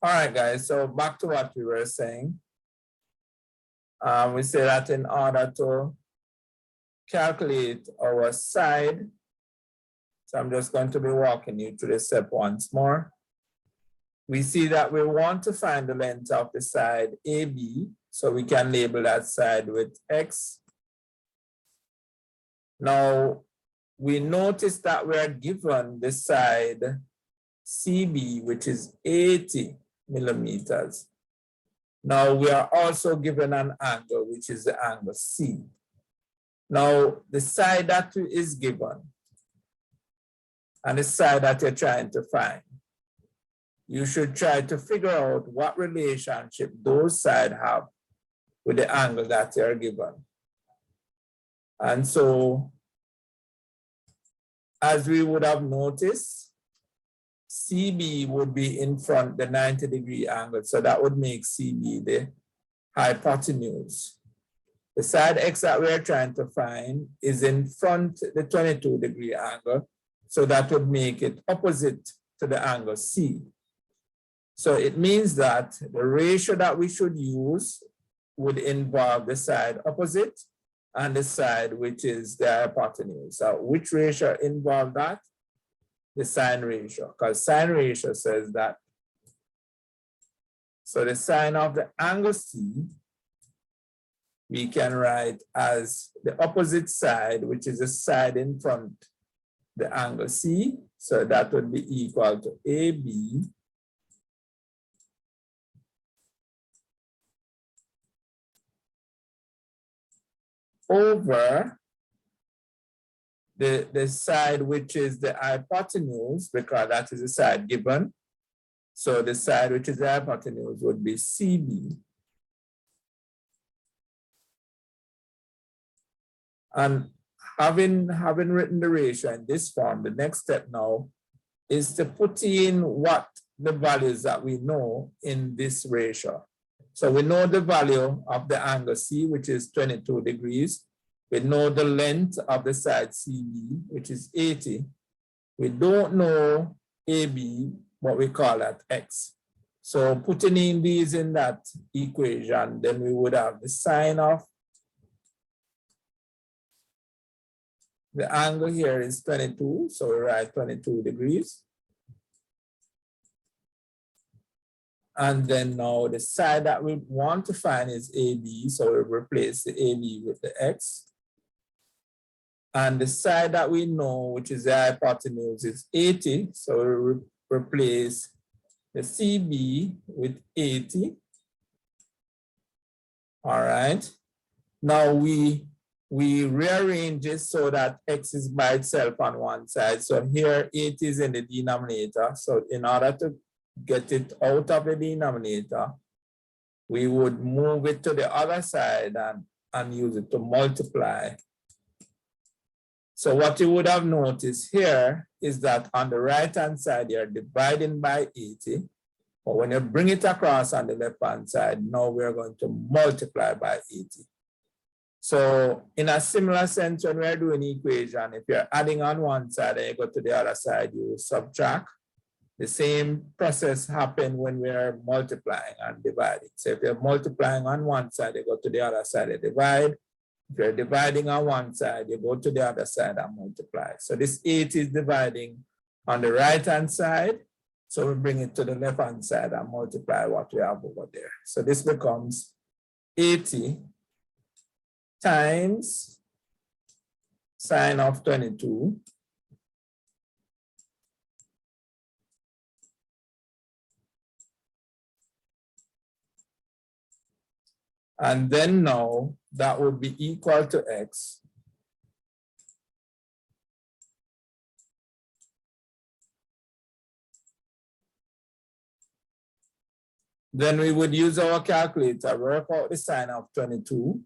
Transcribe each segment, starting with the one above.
All right, guys, so back to what we were saying. We say that in order to calculate our side, so I'm just going to be walking you through the step once more. We see that we want to find the length of the side AB, so we can label that side with X. Now, we notice that we are given the side CB, which is 80 millimeters. Now, we are also given an angle, which is the angle C. Now, the side that is given and the side that you're trying to find, you should try to figure out what relationship those sides have with the angle that you're given. And so, as we would have noticed, CB would be in front the 90-degree angle. So that would make CB the hypotenuse. The side X that we're trying to find is in front the 22-degree angle. So that would make it opposite to the angle C. So it means that the ratio that we should use would involve the side opposite and the side which is the hypotenuse. So which ratio involves that? The sine ratio, because sine ratio says that. So the sine of the angle C, we can write as the opposite side, which is the side in front the angle C. So that would be equal to AB over the side which is the hypotenuse, because that is the side given. So the side which is the hypotenuse would be CB. And having written the ratio in this form, the next step now is to put in what the values that we know in this ratio. So we know the value of the angle C, which is 22 degrees. We know the length of the side CB, which is 80. We don't know AB, but we call that X. So putting in these in that equation, then we would have the sine of the angle here is 22, so we write 22 degrees. And then now the side that we want to find is AB, so we replace the AB with the X. And the side that we know, which is the hypotenuse, is 80, so we replace the CB with 80. All right. Now we rearrange it so that X is by itself on one side. So here 80 is in the denominator. So in order to get it out of the denominator, we would move it to the other side and use it to multiply. So what you would have noticed here is that on the right-hand side, you're dividing by 80. But when you bring it across on the left-hand side, now we're going to multiply by 80. So in a similar sense, when we're doing equation, if you're adding on one side and you go to the other side, you subtract. The same process happens when we're multiplying and dividing. So if you're multiplying on one side, you go to the other side and divide. If you're dividing on one side, you go to the other side and multiply. So this 80 is dividing on the right-hand side. So we bring it to the left-hand side and multiply what we have over there. So this becomes 80 times sine of 22 and then now that would be equal to X. Then we would use our calculator, work out the sine of 22.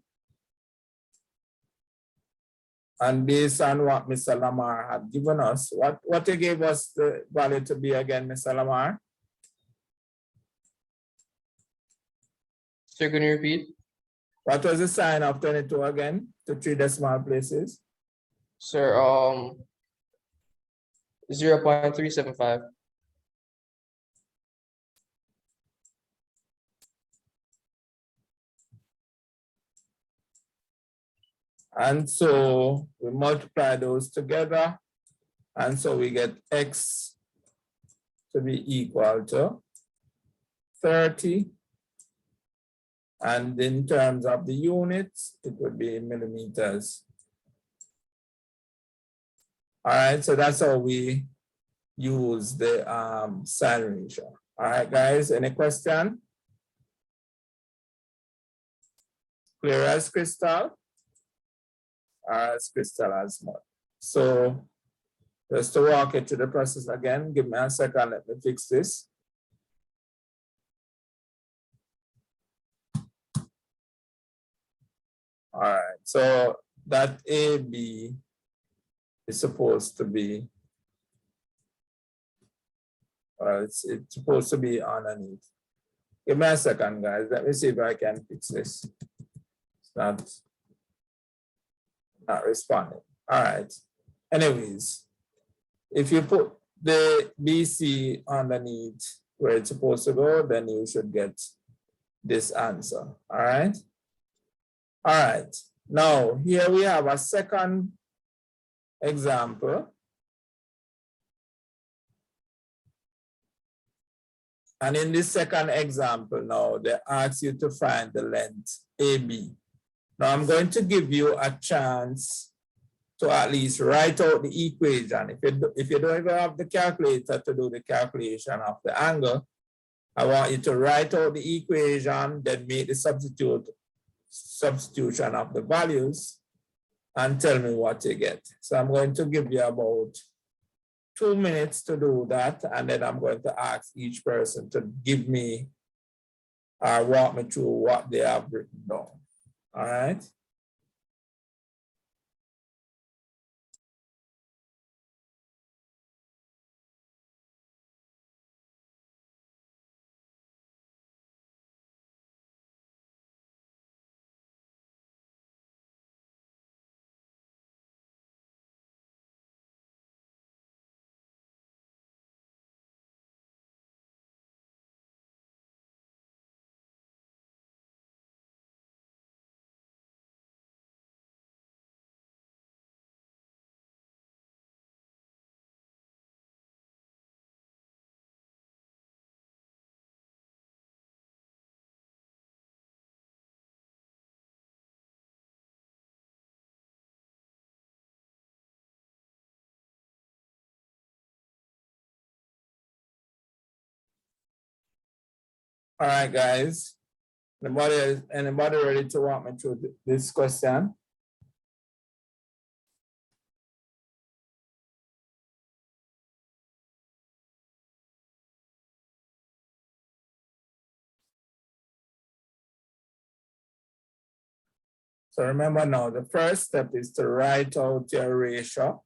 And based on what Mr. Lamar had given us, what he gave us the value to be again, Mr. Lamar? Sir, can you repeat? What was the sine of 22 again to 3 decimal places? Sir, 0.375. And so we multiply those together. And so we get x to be equal to 30. And in terms of the units, it would be millimeters. All right, so that's how we use the sine ratio. All right, guys, any question? Clear as crystal? As crystal as mud. So just to walk you through the process again, give me a second, let me fix this. All right, so that AB is supposed to be, it's supposed to be underneath. Give me a second, guys. Let me see if I can fix this. It's not responding. All right. Anyways, if you put the BC underneath where it's supposed to go, then you should get this answer. All right. All right. Now, here we have a second example. And in this second example now, they ask you to find the length AB. Now I'm going to give you a chance to at least write out the equation. If you don't even have the calculator to do the calculation of the angle, I want you to write out the equation, then make the substitution of the values and tell me what you get. So I'm going to give you about 2 minutes to do that, and then I'm going to ask each person to give me or walk me through what they have written down. All right. All right, guys. Anybody ready to walk me through this question? So remember now, the first step is to write out your ratio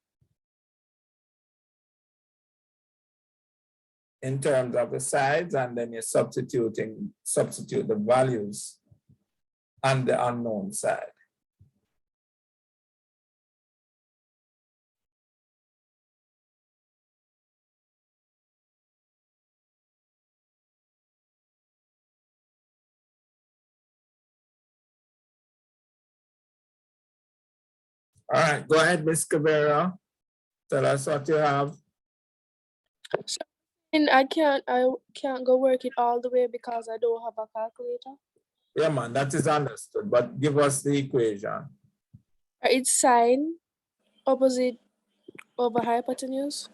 in terms of the sides, and then you're substitute the values on the unknown side. All right, go ahead, Ms. Cabrera. Tell us what you have. And I can't go work it all the way because I don't have a calculator. Yeah, man, that is understood, but give us the equation. It's sine opposite over hypotenuse.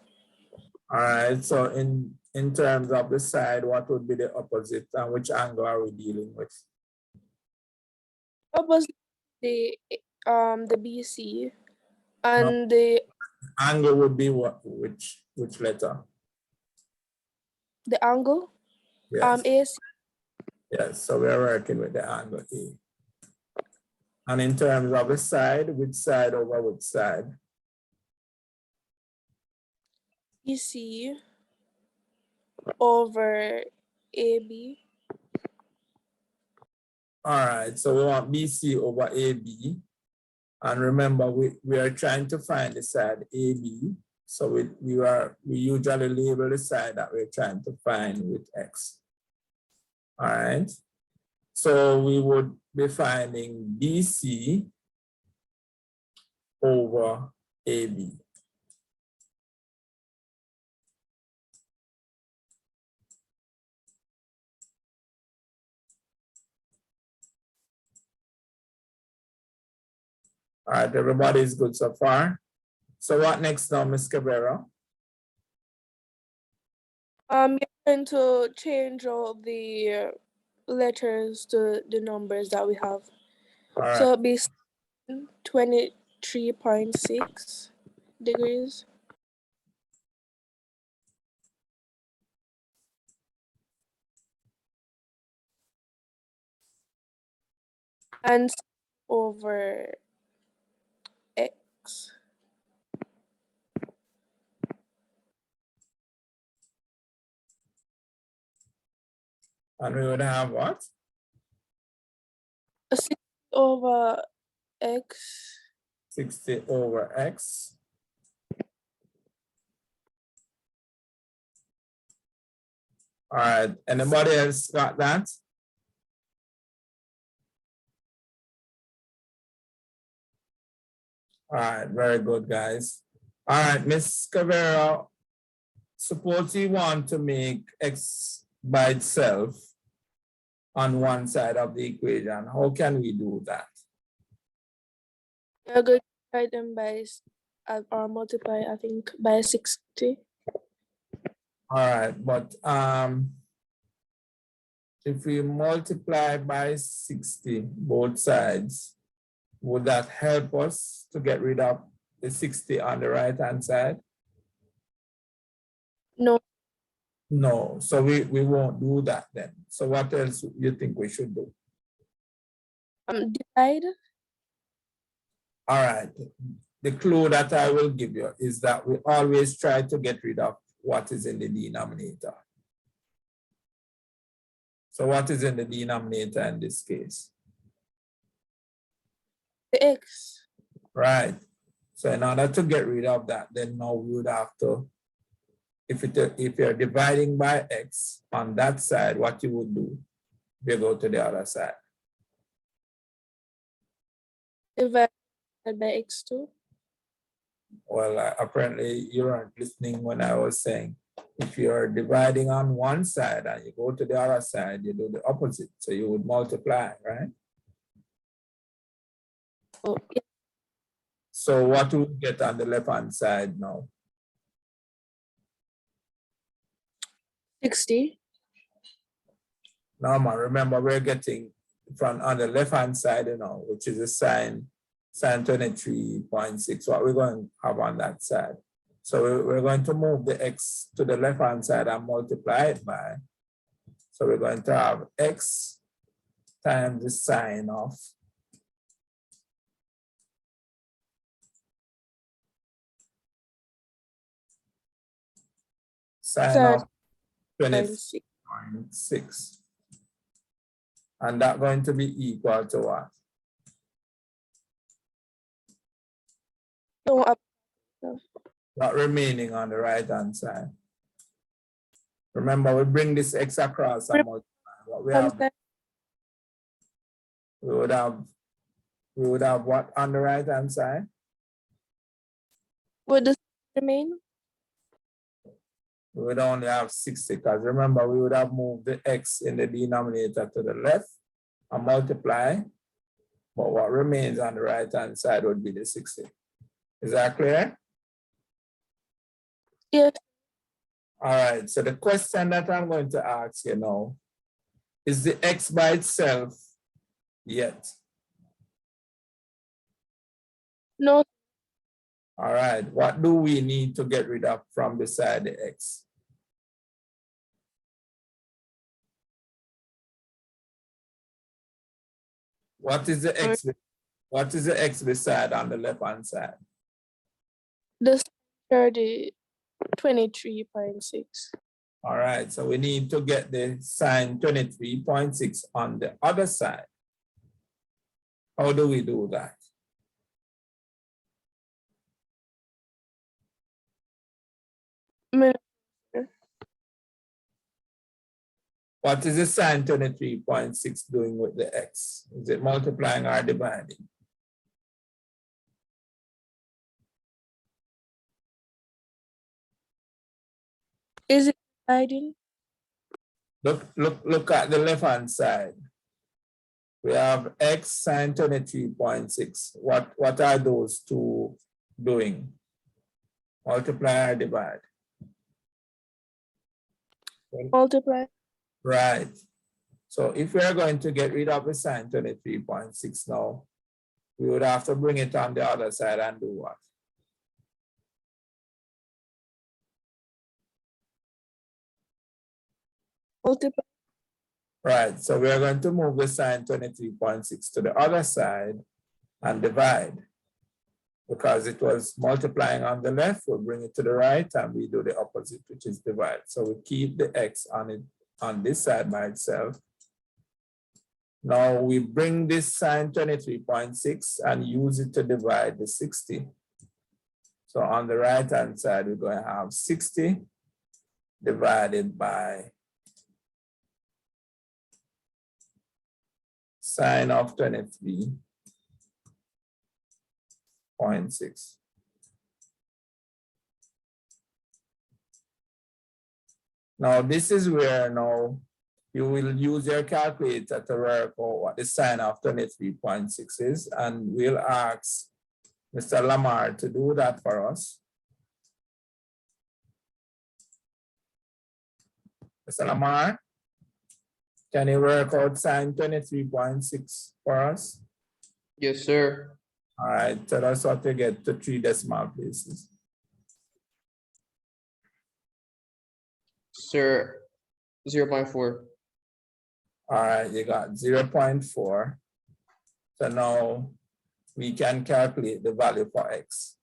All right, so in terms of the side, what would be the opposite and which angle are we dealing with? Opposite the BC and the Angle would be what? Which letter? The angle. Yes. AC. Yes, so we're working with the angle A. And in terms of the side, which side over which side? BC over AB. All right, so we want BC over AB. And remember, we are trying to find the side AB. So we usually label the side that we're trying to find with X. All right. So we would be finding BC over AB. All right, everybody is good so far. So what next now, Ms. Cabrera? You're going to change all the letters to the numbers that we have. All right, So it'll be 23.6 degrees. And over x. and we would have what? 6 over x. 60 over X. All right, anybody else got that? All right, very good, guys. All right, Ms. Cabrera, suppose you want to make X by itself on one side of the equation. How can we do that? You're going to divide them by or multiply, I think, by 60. All right, but if we multiply by 60 both sides, would that help us to get rid of the 60 on the right hand side? No, No, so we won't do that then. So what else you think we should do? divide. All right, the clue that I will give you is that we always try to get rid of what is in the denominator. So what is in the denominator in this case? The x. Right. So in order to get rid of that, then now we would have to, if you're dividing by x on that side, what you would do, you go to the other side. Divide by x2. Well, apparently you weren't listening when I was saying, if you're dividing on one side and you go to the other side, you do the opposite. So you would multiply, right? Oh, yeah. So what do we get on the left-hand side now? 60. Now, remember, we're getting from on the left-hand side, which is a sine 23.6, what we're going to have on that side. So we're going to move the x to the left-hand side and multiply it by. So we're going to have x times the sine of sine of 20.6. And that's going to be equal to what? No, What remaining on the right-hand side? Remember, we bring this x across and multiply. What we have, we would have what on the right-hand side? would this remain? We would only have 60, because remember, we would have moved the x in the denominator to the left and multiply, but what remains on the right-hand side would be the 60. Is that clear? Yes. All right, so the question that I'm going to ask you now, is the x by itself yet? No. All right, what do we need to get rid of from beside the x? What is the x? What is the x beside on the left-hand side? This 23.6. All right, so we need to get the sine 23.6 on the other side. How do we do that? What is the sine 23.6 doing with the x? Is it multiplying or dividing? Is it dividing? Look at the left-hand side. We have x sine 23.6. What are those two doing? Multiply or divide? Multiply. Right. So if we are going to get rid of the sine 23.6 now, we would have to bring it on the other side and do what? Multiply. Right, so we are going to move the sine 23.6 to the other side and divide. Because it was multiplying on the left, we'll bring it to the right and we do the opposite, which is divide. So we keep the x on this side by itself. Now we bring this sine 23.6 and use it to divide the 60. So on the right-hand side, we're going to have 60 divided by sine of 23.6. Now this is where now you will use your calculator to work out what the sine of 23.6 is, and we'll ask Mr. Lamar to do that for us. Mr. Lamar, can you work out sine 23.6 for us? Yes, sir. All right, tell us how to get to 3 decimal places. Sir, 0.4. All right, you got 0.4. So now we can calculate the value for x.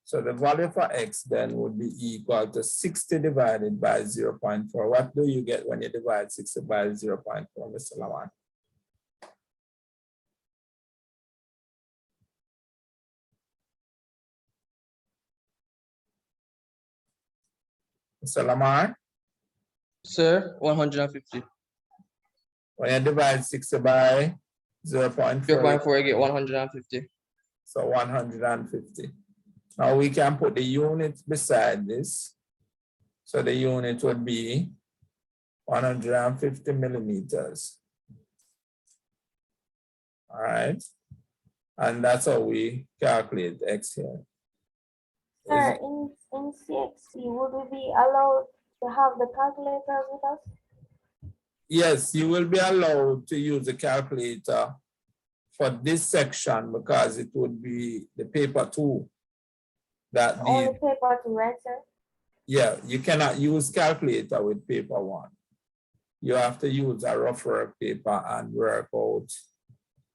So the value for x then would be equal to 60 divided by 0.4. What do you get when you divide 60 by 0.4, Mr. Lamar? Mr. Lamar? Sir, 150. When you divide 60 by 0.4, 0.4, I get 150. so 150. Now we can put the unit beside this. So the unit would be 150 millimeters. All right. And that's how we calculate x here. Sir, in CXC, would we be allowed to have the calculators with us? Yes, you will be allowed to use a calculator for this section because it would be the paper 2 that Only paper 2, right, sir? Yeah, you cannot use calculator with paper 1. You have to use a rough work paper and work out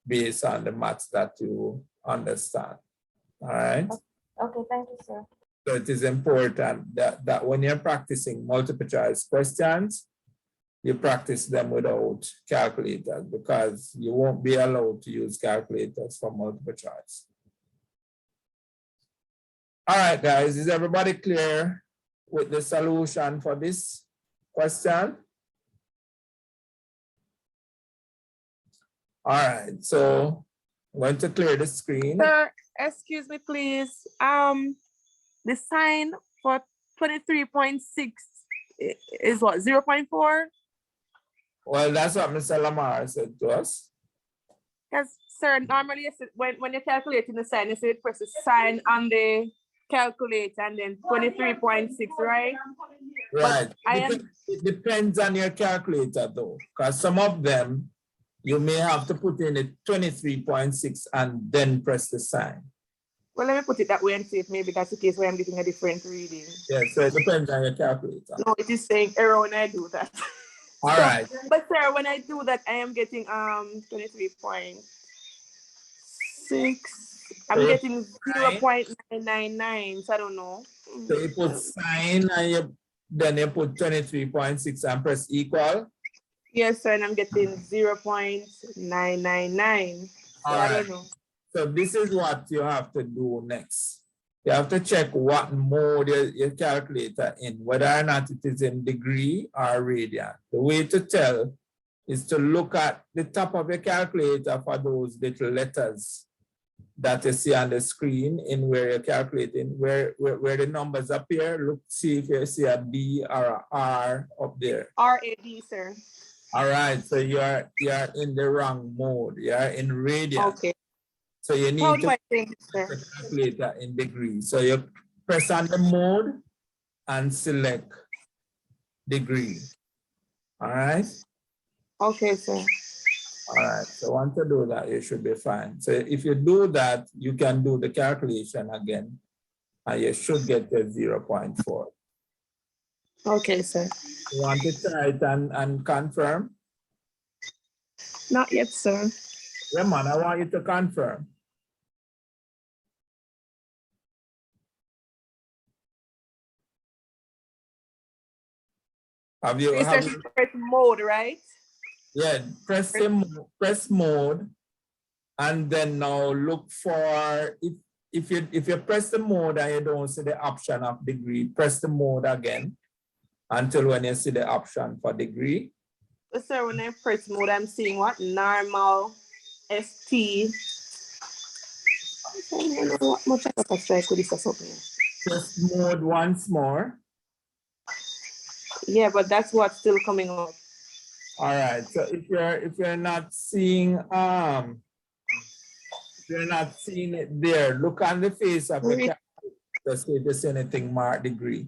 based on the maths that you understand. All right. Okay, thank you, sir. So it is important that when you're practicing multiple choice questions, you practice them without calculators because you won't be allowed to use calculators for multiple choice. All right, guys, is everybody clear with the solution for this question? All right, so I'm going to clear the screen. Sir, excuse me, please. The sign for 23.6 is what, 0.4? Well, that's what Mr. Lamar said to us. Because, sir, normally when you're calculating the sign, you say press the sign on the calculator and then 23.6, right? Right. But it depends on your calculator though, because some of them you may have to put in a 23.6 and then press the sign. Well, let me put it that way and see if maybe that's the case where I'm getting a different reading. Yeah, so it depends on your calculator. No, it is saying error when I do that. All right. But sir, when I do that, I am getting 23.6. I'm getting 0.999, so I don't know. So you put sign and then you put 23.6 and press equal. Yes, sir, and I'm getting 0.999. So I don't know. So this is what you have to do next. You have to check what mode your calculator in, whether or not it is in degree or radian. The way to tell is to look at the top of your calculator for those little letters. that you see on the screen in where you're calculating, where the numbers appear, look, see if you see a D or a R up there. RAD, sir. All right, so you're in the wrong mode. You're in radian. Okay. So you How need do to I change it, sir? put the calculator in degrees. So you press on the mode and select degree. All right. Okay, sir. All right, so once you do that, you should be fine. So if you do that, you can do the calculation again, and you should get the 0.4. Okay, sir. You want to try it and confirm? Not yet, sir. Yeah, man, I want you to confirm. Have you, You said press mode, right? yeah, press mode, and then now look for, if you press the mode and you don't see the option of degree, press the mode again until when you see the option for degree. Sir, when I press mode, I'm seeing what? Normal, ST. I don't know what much I got to strike with this or something. Press mode once more. Yeah, but that's what's still coming up. All right, so if you're not seeing it there, look on the face of the calculator, see if there's anything marked degree.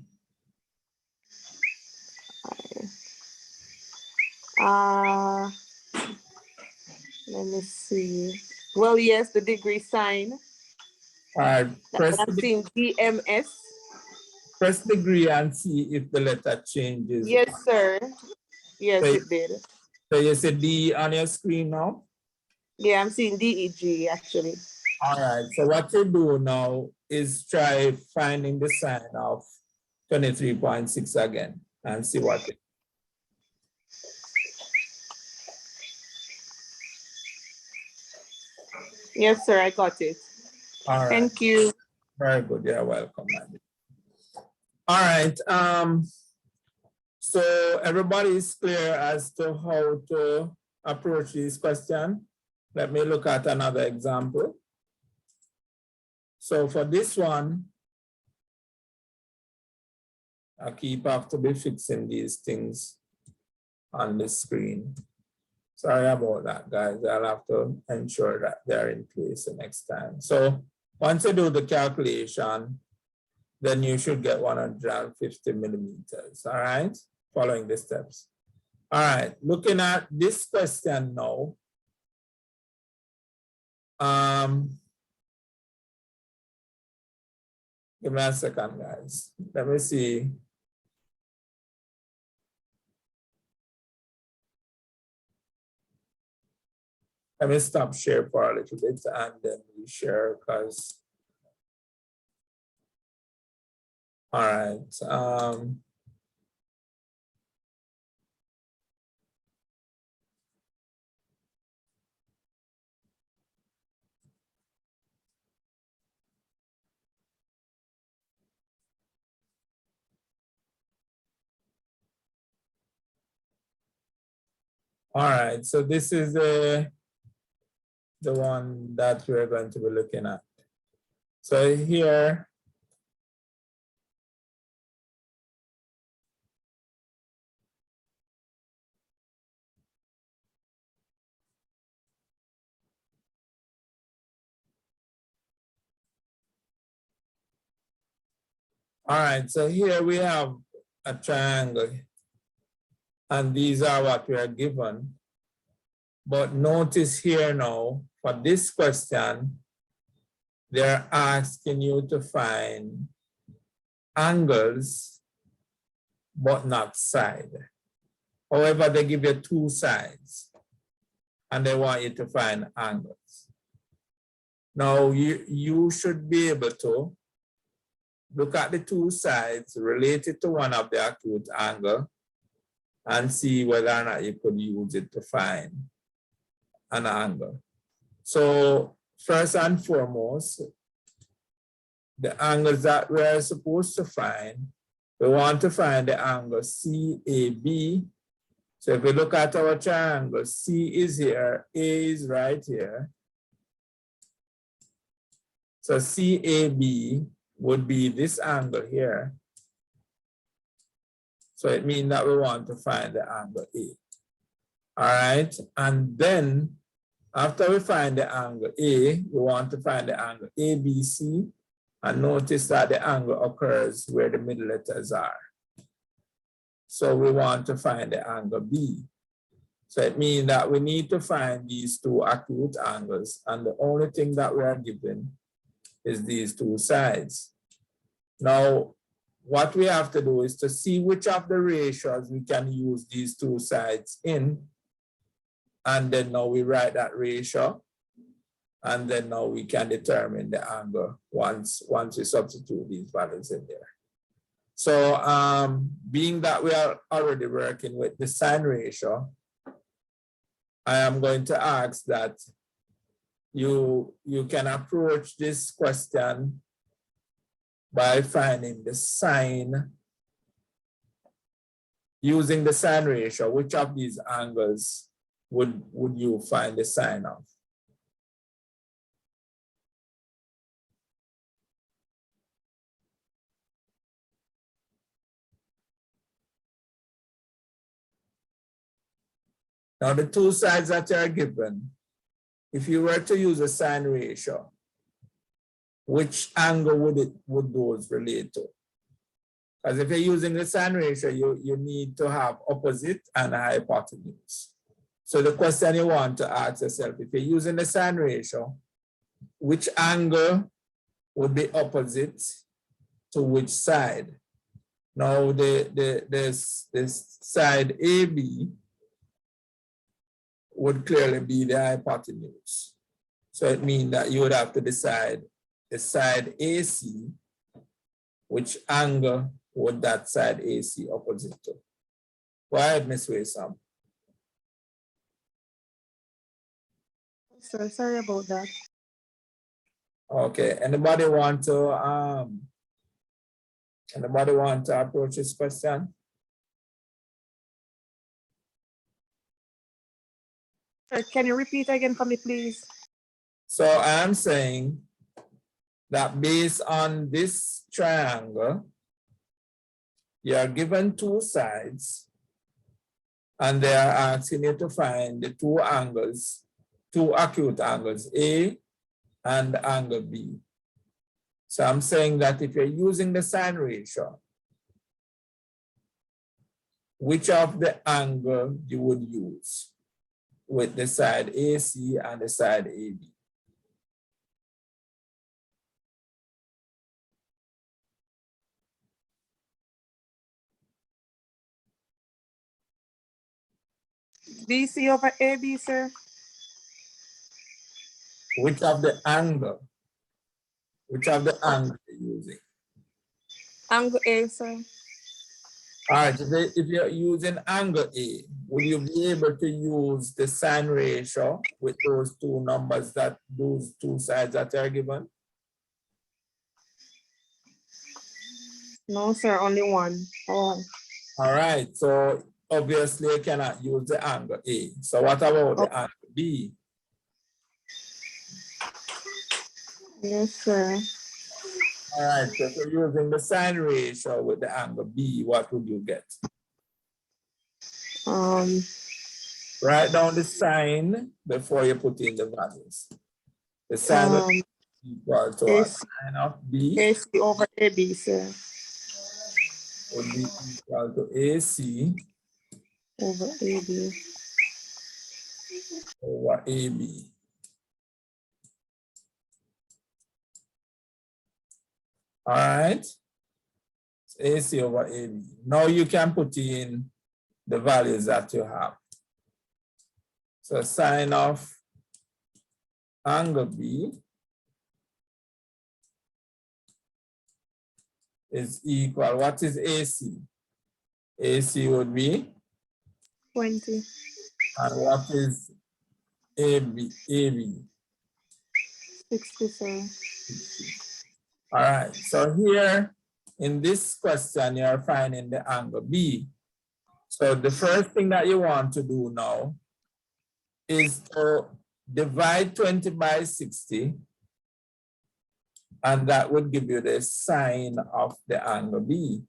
Let me see. Well, yes, the degree sign. All right, I'm seeing DMS. press degree and see if the letter changes. Yes, sir. Yes, So, it did. so you see D on your screen now? Yeah, I'm seeing DEG actually. All right, so what you do now is try finding the sign of 23.6 again and see what it. Yes, sir, I got it. All right. Thank you. Very good. You're welcome, Andy. All right. So everybody is clear as to how to approach this question. Let me look at another example. So for this one, I have to be fixing these things on the screen. Sorry about that, guys. I'll have to ensure that they're in place the next time. So once you do the calculation, then you should get 150 millimeters, all right? Following the steps. All right, looking at this question now. Give me a second, guys. Let me see. Let me stop share for a little bit and then we share because. All right. All right, so this is the one that we're going to be looking at. So here, all right, so here we have a triangle and these are what we are given. But notice here now, for this question, they're asking you to find angles, but not side. However, they give you two sides and they want you to find angles. Now, you should be able to look at the two sides related to one of the acute angle and see whether or not you could use it to find an angle. So first and foremost, the angles that we are supposed to find, we want to find the angle CAB. So if we look at our triangle, C is here, A is right here. So CAB would be this angle here. So it means that we want to find the angle A. All right, and then after we find the angle A, we want to find the angle ABC, and notice that the angle occurs where the middle letters are. So we want to find the angle B. So it means that we need to find these two acute angles, and the only thing that we are given is these two sides. Now, what we have to do is to see which of the ratios we can use these two sides in, and then now we write that ratio, and then now we can determine the angle once we substitute these values in there. So being that we are already working with the sine ratio, I am going to ask that you can approach this question by finding the sine, using the sine ratio. Which of these angles would you find the sine of? Now the two sides that are given, if you were to use a sine ratio, which angle would those relate to? Because if you're using the sine ratio, you need to have opposite and hypotenuse. So the question you want to ask yourself, if you're using the sine ratio, which angle would be opposite to which side? Now this side AB would clearly be the hypotenuse. So it means that you would have to decide the side AC, which angle would that side AC opposite to? Go ahead, Ms. Waysam. So sorry about that. Okay, anybody want to approach this question? Sir, can you repeat again for me, please? So I'm saying that based on this triangle, you are given two sides, and they are asking you to find the two angles, two acute angles, A and angle B. So I'm saying that if you're using the sine ratio, which of the angle you would use with the side AC and the side AB? BC over AB, sir. Which of the angle? Which of the angle you're using? Angle A, sir. All right, if you're using angle A, would you be able to use the sine ratio with those two numbers, those two sides that are given? No, sir, only one. Oh. All right, so obviously you cannot use the angle A. So what about the angle B? Yes, sir. All right, so if you're using the sine ratio with the angle B, what would you get? Write down the sine before you put in the values. The sine will be equal to a sine of B AC over AB, sir. would be equal to AC Over AB. over AB. All right, it's AC over AB. Now you can put in the values that you have. So sine of angle B is equal, what is AC? AC would be? 20. And what is AB? AB? 60, sir. All right, so here in this question, you're finding the angle B. So the first thing that you want to do now is to divide 20 by 60 And that would give you the sine of the angle B.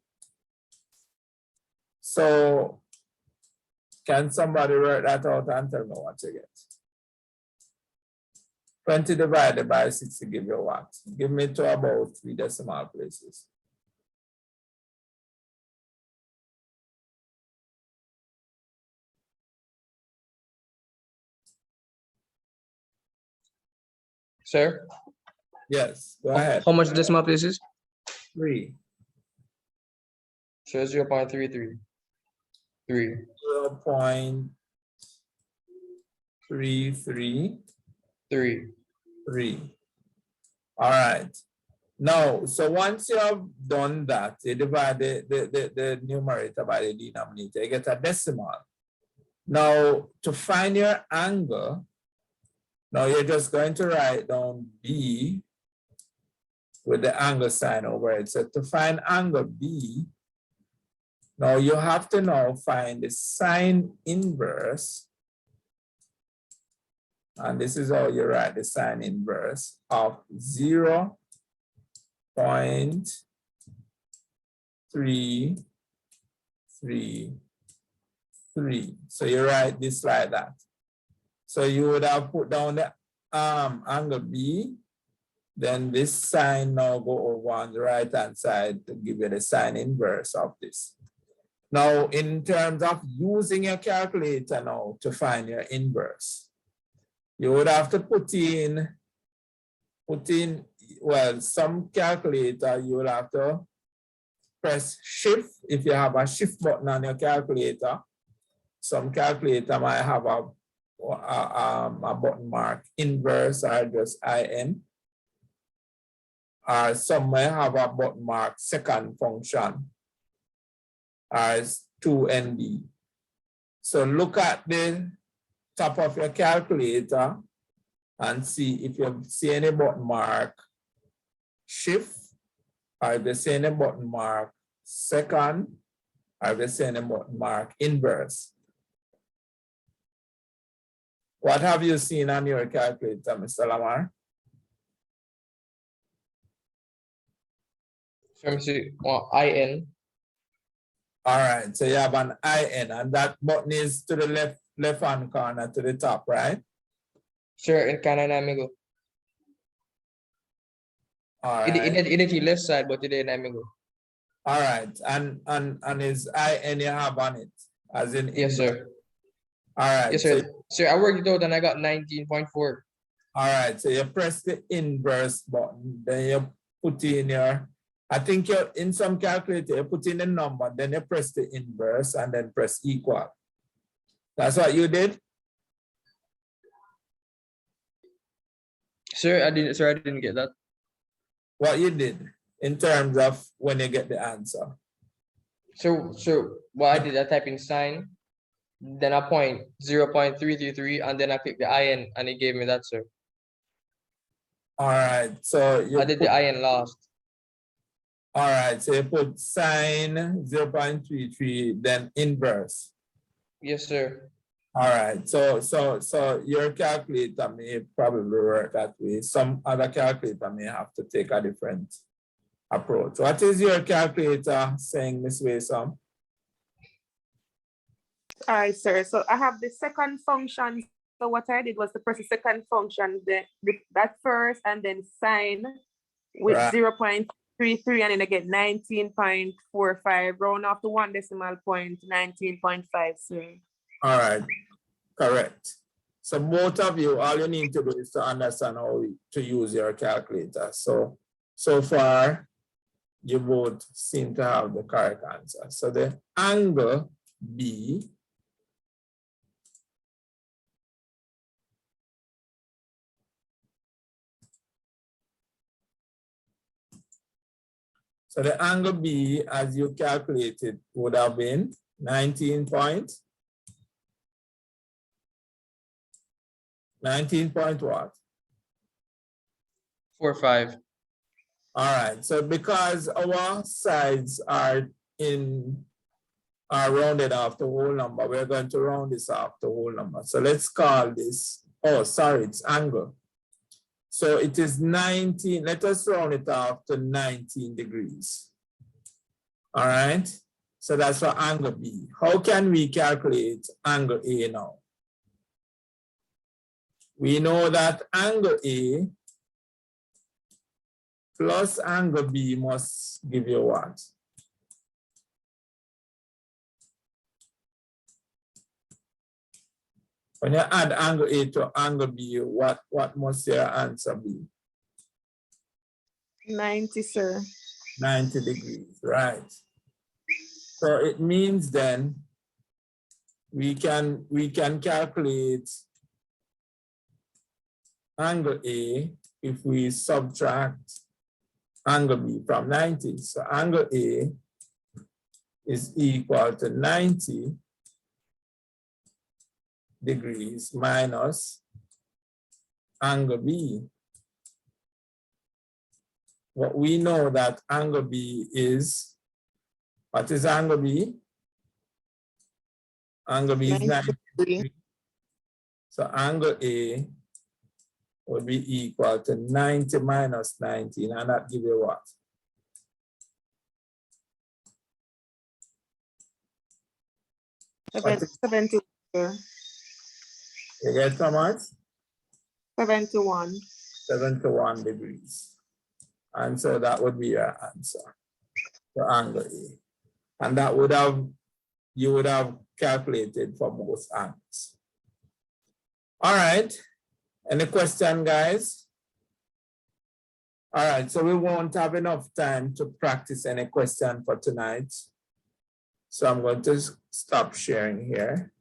So can somebody write that out and tell me what you get? 20 divided by 60 give you what? Give me to about 3 decimal places. Sir, Yes, go ahead. how much decimal places? 3. Sir, 0.33. 0.333. 3. All right. Now, so once you have done that, you divide the numerator by the denominator, you get a decimal. Now, to find your angle, now you're just going to write down B with the angle sign over it. So to find angle B, now you have to now find the sine inverse. And this is how you write the sine inverse of 0.333. So you write this like that. So you would have put down the angle B, then this sine now go over on the right hand side to give you the sine inverse of this. Now, in terms of using your calculator now to find your inverse, you would have to put in, well, some calculator, you will have to press shift if you have a shift button on your calculator. Some calculator might have a button mark inverse or just IN. Some may have a button mark second function as 2NB. So look at the top of your calculator and see if you see any button mark shift, or if you see any button mark second, or if you see any button mark inverse. What have you seen on your calculator, Mr. Lamar? So let me see. Well, IN. All right, so you have an IN, and that button is to the left hand corner to the top, right? Sir, in kanan namin go. All right. It left side, but it namin go. All right, and is IN you have on it, as in Yes, sir. All right. Yes, sir. So, Sir, I worked it out and I got 19.4. all right, so you press the inverse button, then you put in your, I think you're in some calculator, you put in a number, then you press the inverse and then press equal. That's what you did? Sir, I didn't get that. What you did in terms of when you get the answer. So what I did, I type in sine, then I point 0.333, and then I click the IN, and it gave me that, sir. All right, so you I did the IN last. all right, so you put sine 0.33, then inverse. Yes, sir. All right, so your calculator may probably work that way. Some other calculator may have to take a different approach. What is your calculator saying, Ms. Wasom? All right, sir. So I have the second function. So what I did was to press the second function, that first, and then sine with Right. 0.33, and then I get 19.45, round off to 1 decimal point, 19.5, sir. All right, correct. So both of you, all you need to do is to understand how to use your calculator. So far, you both seem to have the correct answer. So the angle B So the angle B, as you calculated, would have been 19 point what? 4.5. All right, so because our sides are rounded off the whole number, we're going to round this off the whole number. So let's call this, oh, sorry, it's angle. So it is 19, let us round it off to 19 degrees. All right, so that's for angle B. How can we calculate angle A now? We know that angle A plus angle B must give you what? When you add angle A to angle B, what must your answer be? 90, sir. 90 degrees, right? So it means then we can calculate angle A if we subtract angle B from 90. So angle A is equal to 90 degrees minus angle B. What we know that angle B is, what is angle B? Angle B is 90 degrees. So angle A would be equal to 90 minus 19, and that give you what? What is- 70, sir. You get how much? 71. 71 degrees. And so that would be your answer for angle A. And that would have, you would have calculated for both angles. All right, any question, guys? All right, so we won't have enough time to practice any question for tonight. So I'm going to stop sharing here.